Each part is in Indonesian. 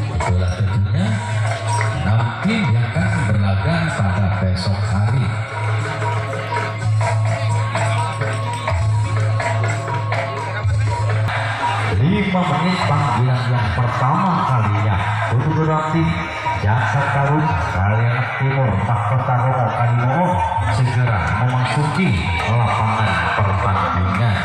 Itulah tentunya 6 tim yang akan berlaga pada besok hari. Menit panggilan yang pertama kalinya untuk tim Jakarta Tarub Kalianak Timur Mahkota Romo Kalimoho segera memasuki lapangan pertandingan.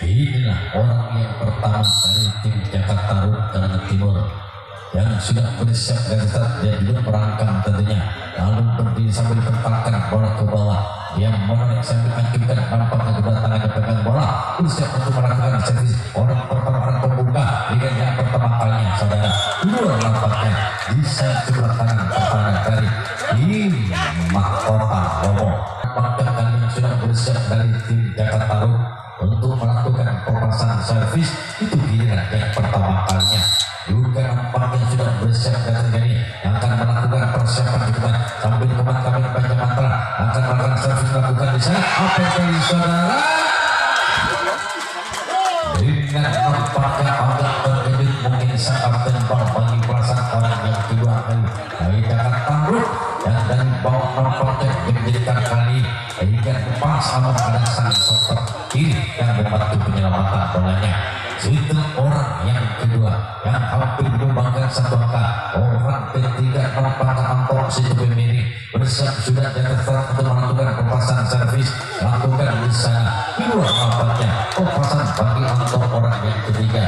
Inilah orang yang pertama dari tim Jakarta Tarub Kalianak Timur yang sudah bersiap dari start. Dia juga merancang tentunya, lalu berdiri sambil ditempatkan bola ke bawah, yang menarik sambil acukan nampaknya kedua tangannya pegang bola, bersiap untuk melakukan servis. Orang pertama, orang pembuka dengan yang pertama kalinya, saudara. Dua nampaknya bisa sebelah kanan pertahanan dari tim Mahkota Romo. Nampaknya kalian sudah bersiap dari tim Jakarta Tarub untuk melakukan pemasangan servis. Itu giliran yang pertama kalinya. Juga nampaknya sudah bersiap dari ini yang akan melakukan persiapan juga sambil teman kami baca mantra akan melakukan servis melakukan di sana. Apa yang saudara? Dengan nampaknya agak terkejut mungkin saat tembak bagi perasaan orang yang kedua kali dari Jakarta Tarub, dan dari bawah nampaknya menjadikan kali hingga pas sama pada sang sosok kiri yang membantu penyelamatan bolanya. Itu orang yang kedua yang hampir menyumbangkan satu angka. Orang ketiga nampaknya Anton situ pemilik bersiap sudah di atas untuk melakukan pemasangan servis lakukan di sana. Kedua nampaknya pemasangan bagi Anton orang yang ketiga.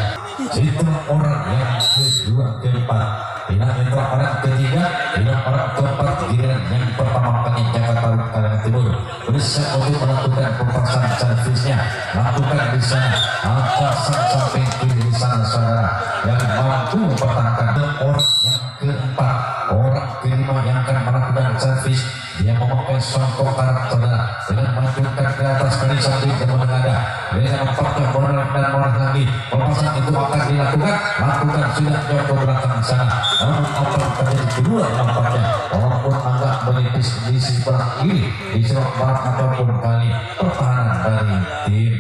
Itu orang yang kedua keempat. Bila itu orang ketiga, bila orang keempat giliran yang pertama kali Jakarta Tarub Kalianak Timur bersiap untuk melakukan pemasangan servisnya lakukan di sana. Angkasan samping kiri di sana saudara yang mampu mempertahankan. Orang yang keempat, orang kelima yang akan melakukan servis, dia memakai songkok karat saudara dengan menunjukkan ke atas kali sambil dan menengadah dengan nampaknya bola dan bola lagi. Pemasangan itu akan dilakukan, lakukan sudah jauh ke belakang sana. Namun apa terjadi kedua nampaknya walaupun agak menipis di sebelah kiri di sebelah barat ataupun kali pertahanan dari tim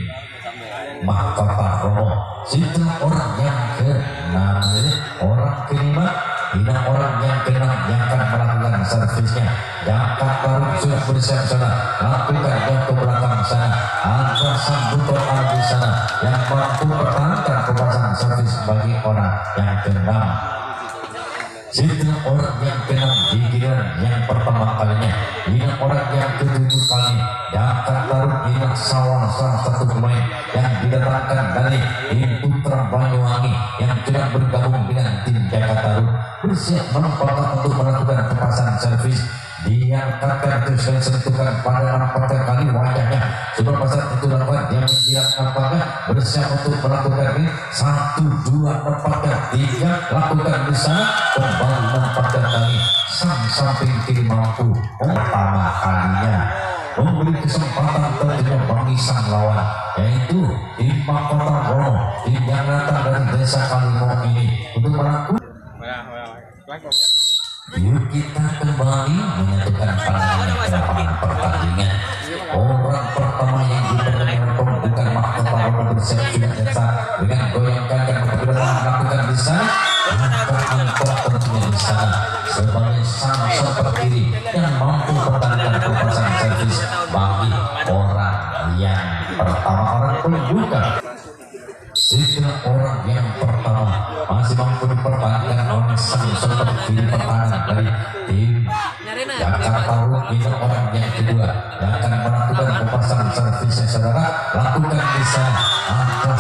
Mahkota Romo. Situ orang yang ke-6, orang kelima, tidak orang yang ke-6 yang akan melakukan servisnya. Jakarta Tarub sudah bersiap sana, lakukan yang ke belakang sana. Angkasan butuh di sana yang mampu pertahankan pemasangan servis bagi orang yang ke-6. Situ orang yang ke-6 di giliran yang pertama kalinya. Ini orang yang ke-7 kali. Jakarta Tarub ini salah satu pemain yang didatangkan dari tim Putra Banyuwangi yang sudah bergabung dengan tim Jakarta Tarub bersiap menempatkan untuk melakukan pemasangan servis. Diangkatkan terus dan sentuhkan pada nampaknya kali wajahnya sebelum pasang itu dapat yang menjilat nampaknya bersiap untuk melakukan ini 1, 2 nampaknya 3 lakukan di sana kembali nampaknya kali sang samping kiri mampu pertama kalinya memberi kesempatan tentunya bagi sang lawan yaitu tim Mahkota Romo, tim yang datang dari desa Kalimoho ini untuk melakukan. Yuk kita kembali menyatukan pandangan ke lapangan pertandingan. Orang pertama yang diperkenalkan pembukaan Mahkota Romo bersiap sudah dasar dengan goyangkan dan melakukan di sana. Angkot tentunya di sana sebagai sang sosok kiri yang mampu pertahankan pemasangan servis bagi orang yang pertama, orang pembuka. Setelah orang yang pertama masih mampu dipertahankan oleh sang sosok kiri pertahanan dari tim Jakarta Tarub. Ini orang yang kedua yang akan melakukan pemasangan servisnya saudara lakukan di sana. Angka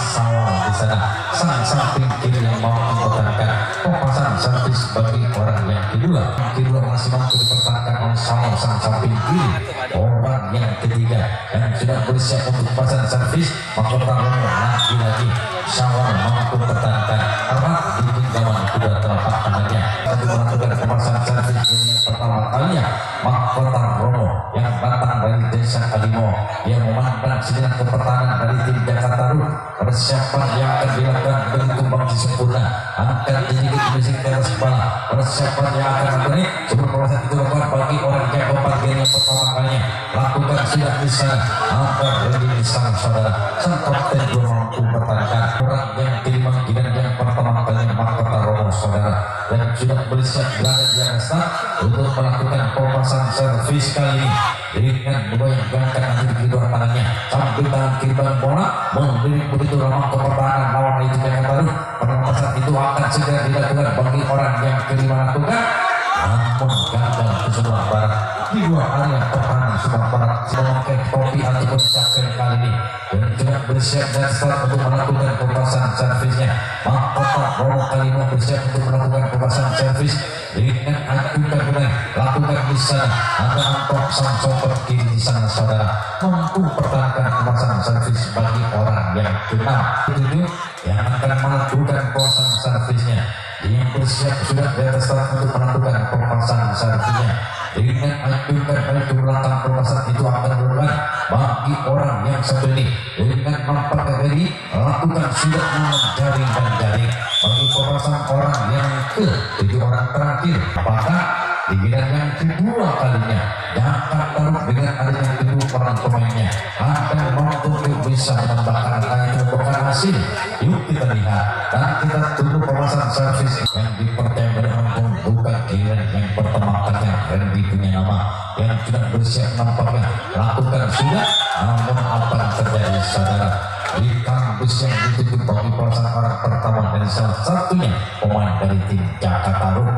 sana. Sang samping kiri yang mau mempertahankan pemasan servis bagi orang yang kedua. Kedua masih mampu dipertahankan oleh sang samping kiri. Orang yang ketiga yang sudah bersiap untuk pasang servis mahkota Romo lagi-lagi Sawal mampu mempertahankan erat di genggaman kedua telapak tangannya untuk melakukan pemasangan servis yang pertama kalinya. Mahkota Romo yang datang dari desa Kalimo yang memandang sedang pertahanan dari tim Jakarta Rut. Persiapan yang akan dilakukan dengan tumbang sempurna, angkat sedikit musik ke atas kepala. Persiapan yang akan dilakukan sebelum proses itu dilakukan bagi orang yang pembagian yang pertama kalinya lakukan sudah di sana. Angkat ready di sana saudara. Sang kapten belum mampu pertahankan orang yang kelima dan yang pertama kalinya Mahkota Romo saudara yang sudah bersiap berada di atas untuk melakukan pemasangan servis kali ini dengan menggoyang-goyangkan nanti di kedua tangannya sambil tangan kiri bola memberi begitu ramah ke pertahanan lawan itu yang baru. Pemasangan itu akan segera dilakukan bagi orang yang kelima lakukan, namun gagal ke sebelah barat di dua area pertahanan sebelah barat memakai topi ataupun capek kali ini dan sudah bersiap dan start untuk melakukan pemasangan servisnya. Mahkota Romo kali ini bersiap untuk melakukan pemasangan servis dengan ajukan mulai lakukan di sana. Ada Antok sang sopir kiri di sana saudara mampu pertahankan pemasangan servis bagi orang yang keenam tujuh yang akan melakukan pemasangan servisnya. Yang bersiap sudah di atas start untuk melakukan pemasangan servisnya dengan ajukan ke belakang. Pemasangan itu akan dilakukan bagi orang yang satu ini dengan nampaknya ini lakukan sudah jaring dan jaring bagi pemasangan orang yang ke tujuh orang terakhir. Apakah di giliran yang kedua kalinya Jakarta Rut dengan adanya kedua orang pemainnya akan mampu bisa menambahkan angka itu bukan hasil. Yuk kita lihat dan kita tunggu pemasangan servis yang dipercaya mampu bukan giliran yang pertama kalinya Randy punya nama yang sudah bersiap nampaknya lakukan sudah, namun apa yang terjadi saudara di kampus yang dituju bagi pemasangan orang pertama dari salah satunya pemain dari tim Jakarta Rut.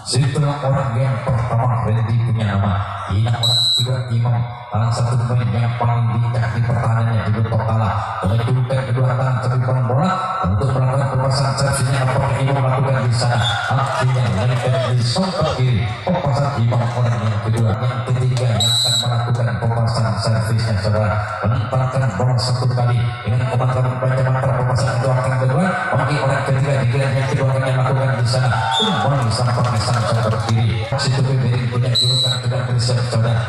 Setelah orang yang pertama Randy punya nama, ini orang kedua Imam, salah satu pemain yang paling bijak di pertahanannya juga kalah menunjukkan kedua tangan kepipan bola untuk melakukan pemasangan servisnya. Apakah Imam melakukan di sana akhirnya menaikkan di songkok kiri pemasangan Imam orang yang kedua. Yang ketiga yang akan melakukan pemasangan servisnya saudara menempatkan bola satu kali dengan pemantauan baca mata. Pemasangan itu akan kedua bagi orang ketiga di giliran yang kedua yang melakukan di sana kembali sampai songkok kiri. Situ Bering punya julukan sudah bersiap saudara.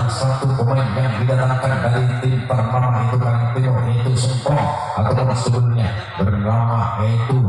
Satu pemain yang didatangkan dari tim pertama itu kan timur yaitu Sempong ataupun sebelumnya bernama yaitu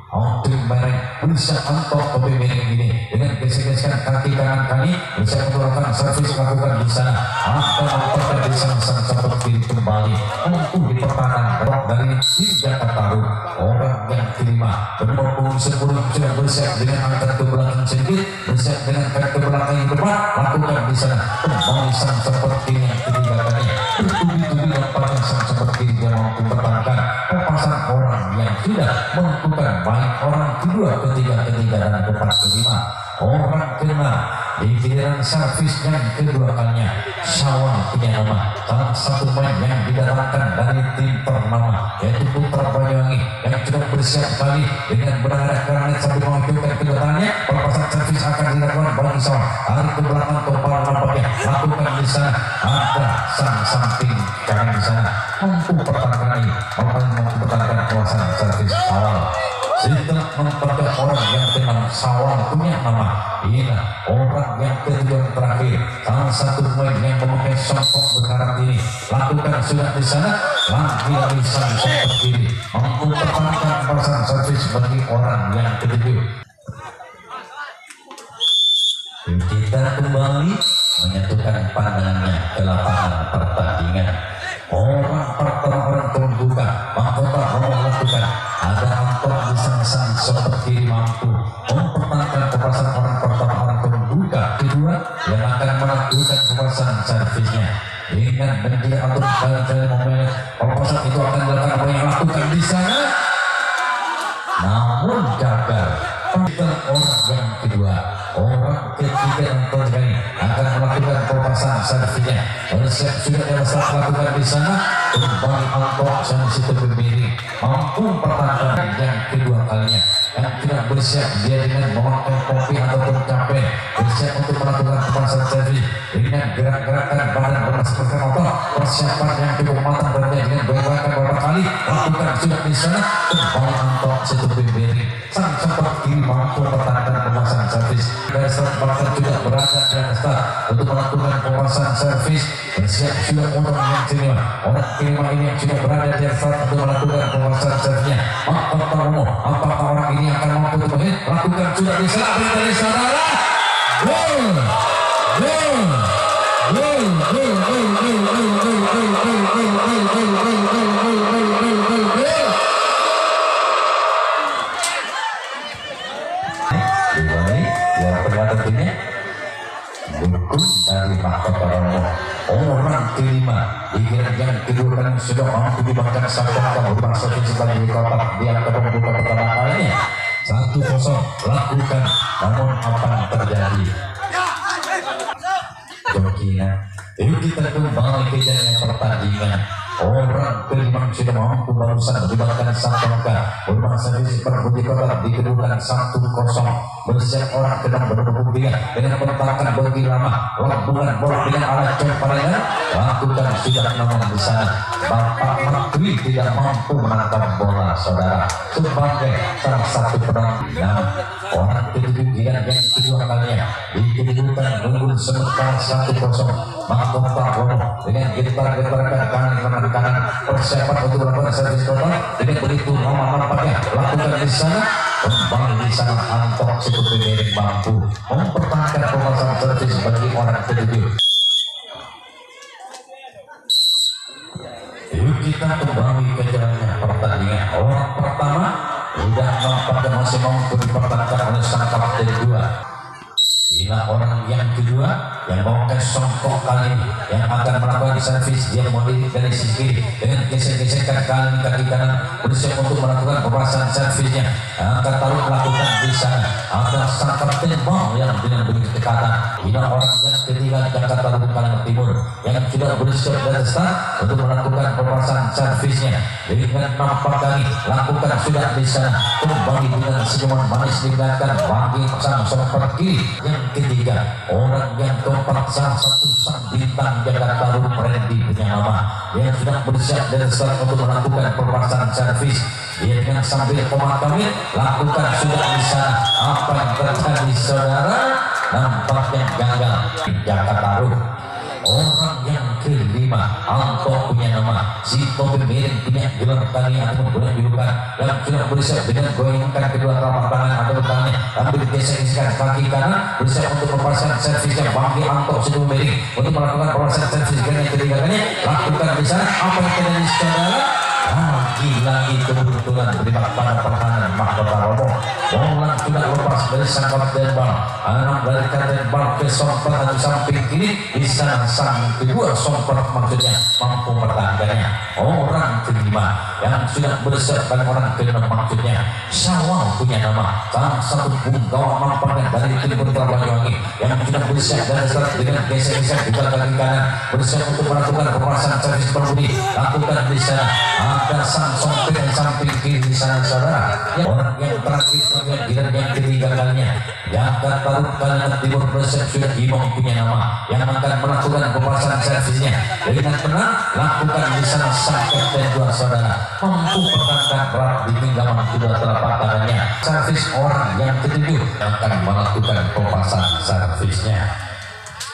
Outrim Merek bisa Antok Kopi Merek ini dengan gesek-gesekan kaki kanan kali bisa mengeluarkan servis lakukan di sana. Atau melakukan di sana seperti kembali untuk dipertahankan dari tim Jakarta Rut. Orang yang kelima berpuluh sebelum sudah bersiap dengan angkat ke belakang sedikit bersiap dengan angkat ke belakang yang depan lakukan di sana kembali sang seperti yang ketiga kali bertubi-tubi dan pada sang seperti yang mampu bertahankan pemasangan orang yang sudah melakukan baik orang kedua ketiga dan depan kelima orang keenam di giliran servis yang kedua kalinya Sawal punya nama salah satu pemain yang didatangkan dari tim ternama yaitu Putra Banyuwangi yang sudah bersiap kali dengan berada granit sambil mengajukan keduanya. Pelepasan servis akan dilakukan bagi Sawal hari ke belakang kepala nampaknya lakukan di sana. Ada sang samping kanan di sana mampu pertahankan ini mampu pertahankan kawasan servis awal. Setelah memperoleh orang yang kenal Sawal punya nama inilah orang yang kedua terakhir salah satu pemain yang memakai songkok berkarat ini lakukan sudah di sana lagi sang songkok kiri mampu pertahankan pasang servis bagi orang yang ketujuh. Kita kembali menyatukan pandangannya ke lapangan pertandingan. Orang pertama orang pembuka Mahkota Romo lakukan ada Antok di sang seperti mampu mempertahankan pemasangan orang pertama orang pembuka kedua yang akan melakukan pemasangan servisnya dengan menjadi atau kali momen pemasangan itu akan dilakukan apa yang lakukan di sana namun gagal. Orang yang kedua orang ketiga nonton kali akan melakukan pelepasan servisnya. Bersiap sudah Delstar lakukan di sana. Kembali Anto sang situ berdiri mampu pertahankan yang kedua kalinya. Yang tidak bersiap dia dengan memakai topi ataupun capek, bersiap untuk melakukan pelepasan servis dengan gerak-gerakan badan berdasarkan otot. Persiapan yang cukup matang dan dengan beberapa kali lakukan sudah di sana. Kembali Anto situ berdiri sang sempat kiri mampu pertahankan pelepasan servis. Delstar bahkan juga berada dan start untuk melakukan pelepasan servis. Bersiap sudah orang yang senior, orang kelima ini yang sudah berada di start untuk melakukan pelepasan servisnya. Maka Taromo, apakah orang ini akan mampu untuk lakukan sudah di sana dari saudara? Gol, gol, gol, gol, gol, gol, gol, gol, gol, gol, gol, gol, gol, gol, gol. Yang kedua tentunya buku dari Mahkota Romo. Orang kelima di yang kedua kan sudah mampu dibakar satu angka bermasa sebagai kotak di angka pembuka pertama kalinya 1-0 lakukan, namun apa yang terjadi? Jokina itu kita kembali ke jalan pertandingan. Orang kelima sudah mampu barusan dibakar satu angka bermasa seperti kotak dikedudukan 1-0. Bersiap orang kedang berdukung dia dengan meletakkan bagi lama lambungan bola dengan alat cemparingan lakukan sudah namun di sana Bapak Menteri tidak mampu menangkap bola saudara sebagai salah satu penonton. Orang ketujuh yang kedua kalinya dikedudukan unggul sementara 1-0. Mahkota Romo dengan getar-getarkan kanan persiapan untuk melakukan servis total dengan begitu lama nampaknya lakukan di sana. Kembali di sana Antok situ berdiri mampu mempertahankan pemasangan servis bagi orang ketujuh. Yuk kita kembali ke jalannya pertandingan. Orang pertama sudah nampaknya masih mampu dipertahankan oleh sang kapten dua. Inilah orang yang kedua yang memakai songkok kali yang akan melakukan servis. Dia memilih dari sisi kiri dengan gesek-gesekan kaki kanan bersiap untuk melakukan pembahasan servisnya. Angkat taruh melakukan di sana. Ada sang kapten bang yang dengan begitu dekatan. Inilah orang yang ketiga angkat taruh Kalimantan Timur yang sudah bersiap dari start untuk melakukan pembahasan servisnya. Dengan nampak kali lakukan sudah di sana. Kembali dengan senyuman manis dilakukan bagi sang songkok kiri. Yang ketiga orang yang keempat salah satu sang bintang Jakarta Taruh Randy punya nama yang sudah bersiap dari start untuk melakukan pembahasan servis. Dia dengan sambil pemakamin lakukan sudah di sana. Apa yang terjadi saudara? Nampaknya gagal Jakarta Taruh. Orang yang kelima Anto punya nama si topi miring punya gelar kali ataupun boleh dibuka yang sudah bersiap dengan goyangkan kedua telapak tangan atau tangannya ambil gesek-gesekan kaki kanan bersiap untuk pembahasan servisnya bagi Anto situ miring untuk melakukan pembahasan servis yang ketiga kali lakukan di sana. Apa yang terjadi saudara? Lagi kebetulan berimak pada pertahanan Mahkota Romo. Bola sudah lepas dari sang kapten bal. Anak dari kapten bal ke sompet atau samping kiri. Di sana sang kedua sompet maksudnya mampu pertahankannya. Orang kelima yang sudah bersiap dan orang kelima maksudnya Syawal punya nama. Salah satu punggawa nampaknya dari tim Putra Banyuwangi yang sudah bersiap dan start dengan gesek-gesek juga kaki kanan bersiap untuk melakukan pembahasan servis berbudi. Lakukan di sana. Ada sang sompet yang samping kiri di sana saudara. Orang yang terakhir yang ketiga kalinya Jakarta Taruh Kalimantan Timur bersiap sudah Imam punya nama yang akan melakukan pembahasan servisnya dengan tenang lakukan di sana sang kapten dua saudara mampu pertahankan berat di genggaman kedua telapak tangannya. Servis orang yang ketujuh akan melakukan pembahasan servisnya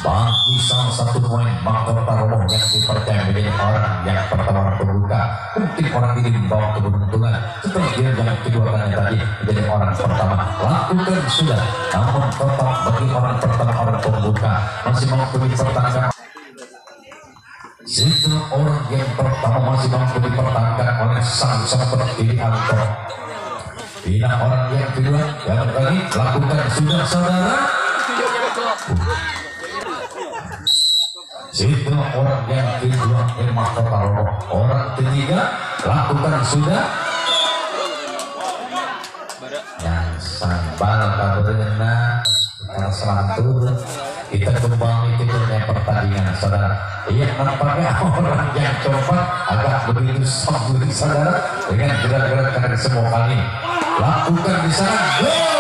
bagi salah satu poin Mahkota Romo yang dipercaya menjadi orang yang pertama pembuka. Mungkin orang ini membawa keberuntungan setelah dia yang kedua kalinya tadi menjadi orang pertama lakukan sudah, namun tetap bagi orang pertama orang pembuka masih mampu dipertahankan. Setelah orang yang pertama masih mampu dipertahankan oleh sang seperti Anto. Bila orang yang kedua yang kali lakukan sudah saudara. Setelah orang yang kedua Mahkota Romo, orang ketiga lakukan sudah. Yang sambal kabarnya selantur kita kembali ke dunia pertandingan saudara. Iya, nampaknya orang yang coba agak begitu sambut saudara dengan gerak-gerak semua kali lakukan di sana. Gol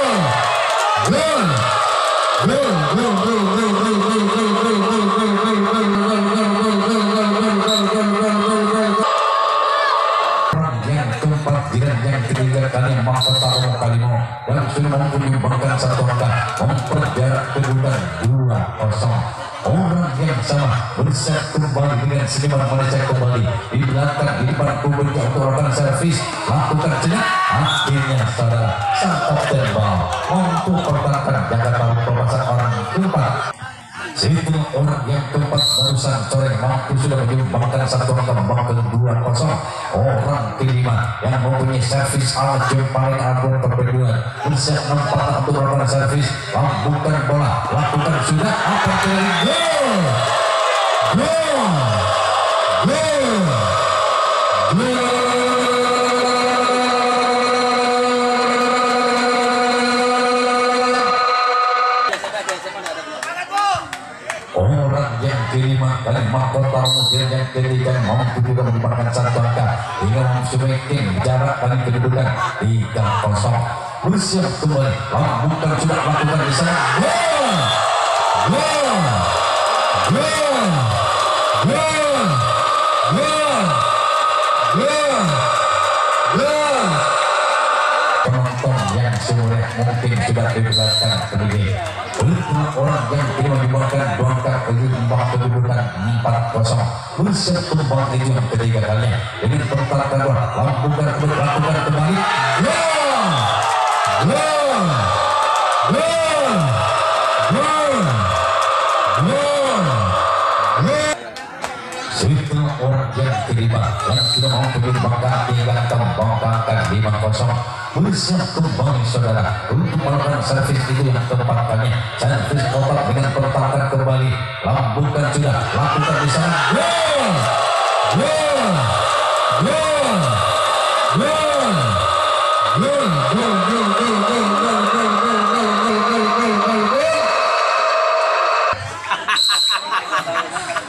yang keempat yang ketiga kali Mahkota Kalimo yang sudah mampu menyumbangkan satu angka memperjarak kedudukan 2-0. Orang yang sama bersiap kembali dengan senyuman Malaysia kembali di belakang di depan kubur untuk melakukan servis lakukan cenak akhirnya saudara sang kapten bal mampu pertahankan Jakarta perpasan orang keempat. Situ orang yang keempat barusan sore mampu sudah menyumbangkan satu angka ke 2-0. Orang kelima yang mempunyai servis alat yang paling agung perpaduan bersiap menempatkan untuk melakukan servis lambungkan bola lakukan sudah apa dari orang yang kelima kali Mahkota kemudian yang ketiga mampu juga menyumbangkan satu angka hingga mampu making jarak kali kedudukan 3-0. Bersiap kembali lambungkan sudah lakukan di sana. Penonton yang semula mungkin sudah dijelaskan begini. Orang yang tidak menyumbangkan dua angka kedudukan 4-0. Bersiap kembali yang ketiga kalinya dengan pertahanan kedua lakukan kembali. Situ orang yang kelima yang sudah mau menyumbangkan tinggal kembangkan 5-0. Bersiap kembali saudara untuk melakukan servis itu yang keempat kalinya servis kotak dengan pertahanan kembali lambungkan sudah lakukan di sana.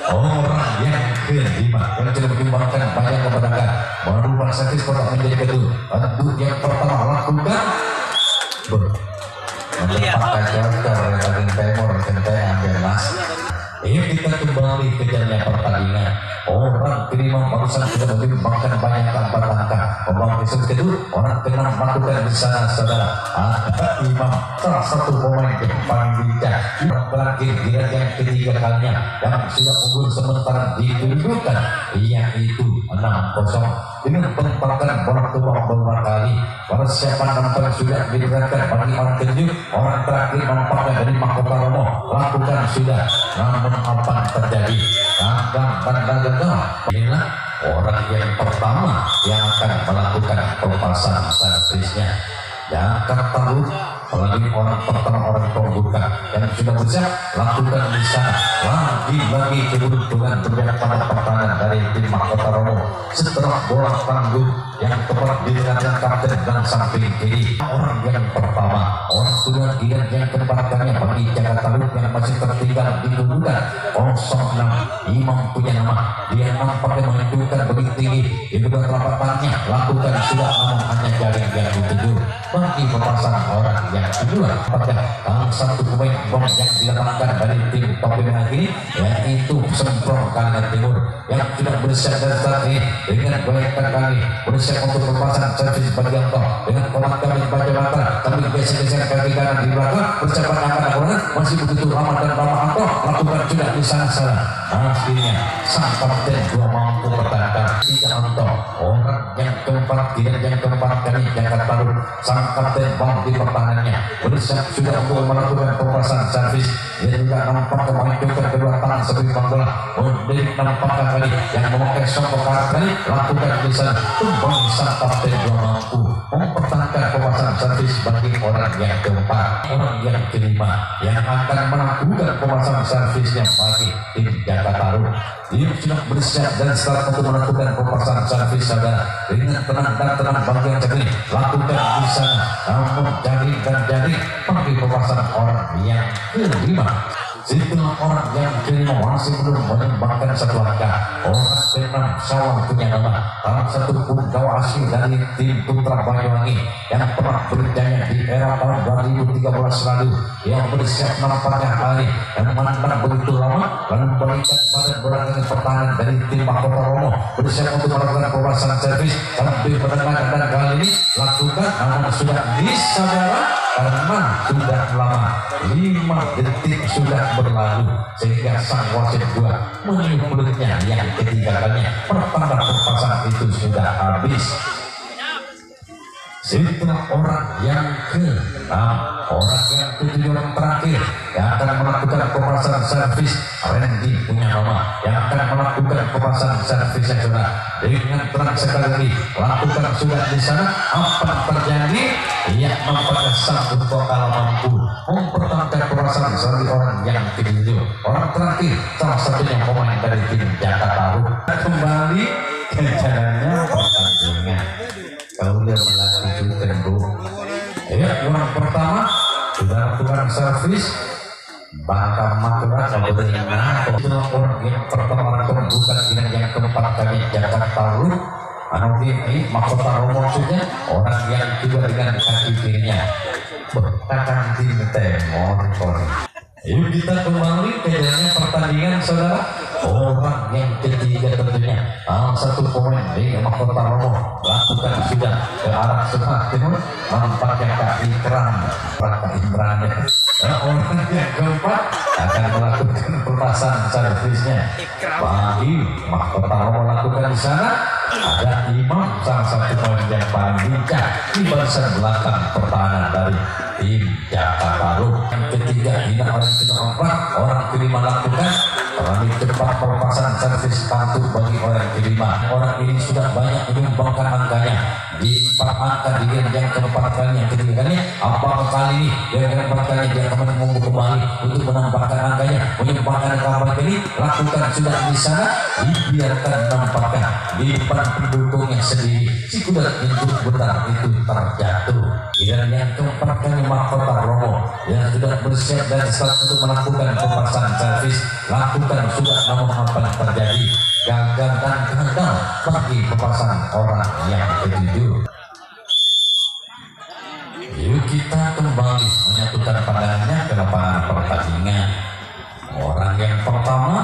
Orang yang kelima yang sudah menyumbangkan banyak kemenangan merubah servis kotak menjadi kedua untuk yang pertama lakukan menempatkan Jakarta dari Timur Kentean Belas. Ini kita kembali ke jalannya pertandingan. Orang kelima barusan sudah menyumbangkan banyak angka membawa servis kedua. Orang keenam melakukan di sana saudara ada Imam salah satu pemain yang paling bijak yang terakhir dia yang ketiga kalinya yang sudah unggul sementara dikedudukan yaitu 6-0 dengan penempatan bola tumpah beberapa kali. Persiapan nampaknya sudah diberikan bagi orang keju. Orang terakhir nampaknya dari Mahkota Romo lakukan sudah, namun apa terjadi? Inilah orang yang pertama yang akan melakukan pelepasan servisnya. Jakarta apalagi orang pertama orang pembuka yang sudah bersiap lakukan di sana lagi kedudukan bergerak pada pertahanan dari tim Mahkota Romo setelah bola tangguh yang tepat diterapkan kapten dan samping kiri. Orang yang pertama orang kedua dan yang keempatnya bagi Jakarta yang masih tertinggal di kedudukan 06. Imam punya nama, dia nampaknya menunjukkan begitu tinggi di kedua telapak tangannya lakukan sudah, namun hanya jaring yang dituju bagi pemasangan orang yang kedua. Apakah satu pemain bom yang diletakkan dari tim Topi Merah ini yaitu Semprong Kalimantan Timur yang sudah bersiap dari saat ini dengan baik kali bersiap untuk pemasangan servis bagian top dengan komat kami baca mata kami geser kaki kanan di belakang persiapan angkat bola masih begitu lama dan lama atau lakukan sudah di sana. Akhirnya sang kapten dua mampu bertahan 3-0. Orang yang keempat dan yang keempat kali Jakarta sang kapten bang di pertahanannya bersiap sudah untuk melakukan pemasangan servis. Dia juga nampak memajukan kedua tangan sebelum bola mendidik nampak kali yang memakai sokok kali lakukan di sana kembali sang kapten dua mampu mempertahankan pemasangan servis bagi orang yang keempat. Orang yang kelima yang akan melakukan pemasangan servisnya bagi tim Jakarta Ruh. Dia sudah bersiap dan setelah untuk melakukan pemasangan servis saudara dengan tenang dan tenang bagian jernih lakukan di sana. Namun jaring dan jaring bagi pemasangan orang yang kelima. Setelah orang yang kelima masih belum menyumbangkan satu langkah, orang keenam Sawang punya nama salah satu punggawa asli dari tim Putra Banyuwangi yang pernah berjaya di era tahun 2013 lalu, yang bersiap nampaknya kali yang menantang begitu lama lalu memberikan badan berangkat pertahanan dari tim Mahkota Romo bersiap untuk melakukan pemasangan servis sambil mendengar dan kali ini lakukan namun sudah disadara karena sudah lama 5 detik sudah berlalu sehingga sang wasit 2 meniup mulutnya yang ketiga kalinya pertanda pemasangan itu sudah habis. Setelah orang yang ke-6, orang yang ke-7 terakhir yang akan melakukan pemasangan servis, Randy punya nama yang akan melakukan pemasangan servisnya sudah dengan tenang sekali lagi lakukan sudah di sana. Apa yang terjadi? Ia nampaknya sanggup kalau mampu mempertahankan pemasangan sebagai orang yang ke-7. Orang terakhir salah satunya pemain dari tim Jakarta Ruh. Kembali ke jalannya pertandingan. Kalau dia melanjutkan bro, ya orang pertama sudah lakukan servis bakal makurat kemudian orang yang pertama bukan dengan yang keempat kali Jakarta Ruh ini Mahkota Romo saja orang yang kedua dengan kaki kirinya bertakan tim Temor. Yuk kita kembali ke jalannya pertandingan saudara. Orang yang ketiga tentunya satu pemain di Mahkota Romo lakukan sudah ke arah sebelah timur nampaknya Kak Ikram orang yang keempat akan melakukan pemasangan servisnya bagi Mahkota Romo lakukan di sana. Ada Imam salah satu pemain yang paling lincah di barisan belakang pertahanan dari tim Jakarta Ruh. Yang ketiga ini orang keempat orang kelima lakukan terlalu cepat pemasangan servis kartu bagi orang kelima. Orang ini sudah banyak menyumbangkan angkanya di 4 angka di game yang keempat kali yang ketiga kali. Apakah kali ini yang keempat kali dia akan menunggu kembali untuk menambahkan angkanya menyumbangkan angka ini lakukan sudah di sana dibiarkan nampaknya di depan pendukungnya sendiri si kuda untuk benar itu terjatuh. Dan yang keempat kali Mahkota Romo yang sudah bersiap dan start untuk melakukan pemasangan servis lakukan sudah namun apa yang terjadi gagal dan gagal bagi pemasangan orang yang ke-7. Yuk kita kembali menyatukan pandangannya ke lapangan pertandingan. Orang yang pertama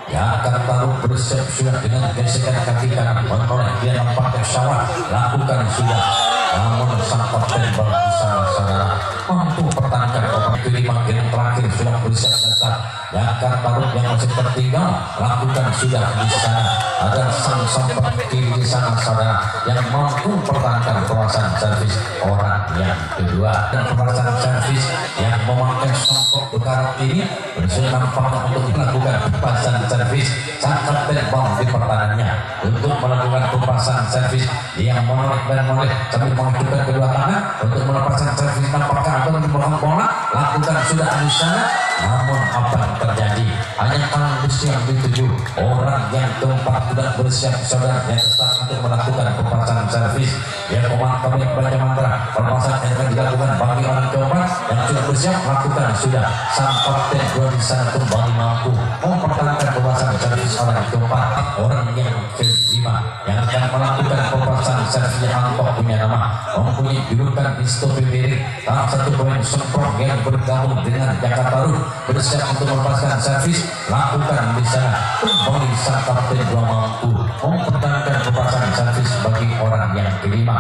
yang akan taruh bersiap sudah dengan gesekan kaki kanan menoleh dia nampaknya Sawang lakukan sudah namun sang kapten di sana saudara mampu pertahankan pemain kelima game terakhir sudah bersiap datang yang akan taruh yang masih tertinggal lakukan sudah di sana. Ada sang sempat kiri di sana saudara yang mampu pertahankan pemasangan servis orang yang kedua dan pemasangan servis yang memakai songkok bekarat ini bersudah nampaknya untuk melakukan pemasangan servis sang kapten di pertahanannya untuk melakukan pemasangan servis yang menoleh dan menoleh sambil mengaktifkan kedua tangan untuk melepaskan servis nampaknya atau membawa bola lakukan sudah di sana. Namun apa yang terjadi hanya kalah yang dituju orang yang keempat sudah bersiap saudara yang start untuk melakukan pemasangan servis yang pemakai baca mantra pemasangan yang akan dilakukan bagi orang keempat yang sudah bersiap lakukan sudah sang kapten 2 di sana kembali mampu mempertahankan pemasangan servis orang keempat. Orang yang kelima yang akan melakukan pemasangan servis yang punya nama mempunyai julukan Istopi Miring salah satu pemain semprot yang bergabung dengan Jakarta Ruh bersiap untuk melepaskan servis lakukan di sana kembali sang kapten 2 mampu mempertahankan pemasangan servis bagi orang yang kelima.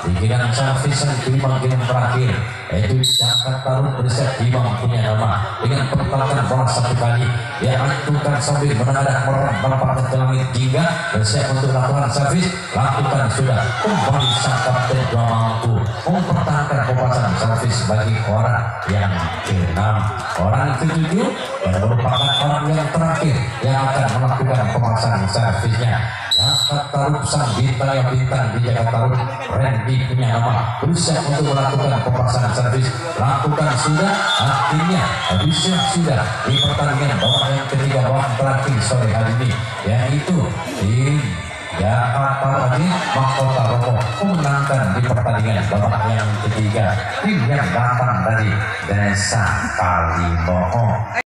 Di giliran servis yang kelima game terakhir yaitu Jakarta Ruh bersiap Imam punya nama dengan pertahanan bola satu kali dia lakukan sambil mendadak melepaskan ke langit hingga bersiap untuk melakukan servis lakukan sudah kembali sang kapten 2 mampu mempertahankan pemasangan servis bagi orang yang ke-6. Orang ke-7 yang merupakan orang yang terakhir yang akan melakukan pemasangan servisnya Jakarta Rup sang bintang di Jakarta Rup. Randy punya nama berusaha untuk melakukan pemasangan servis, lakukan sudah, artinya bisa sudah di pertandingan babak yang ketiga, babak terakhir sore hari ini, yaitu tim Jakarta Rup Mahkota Romo memenangkan di pertandingan babak yang ketiga tim yang datang dari Desa Kalimoho.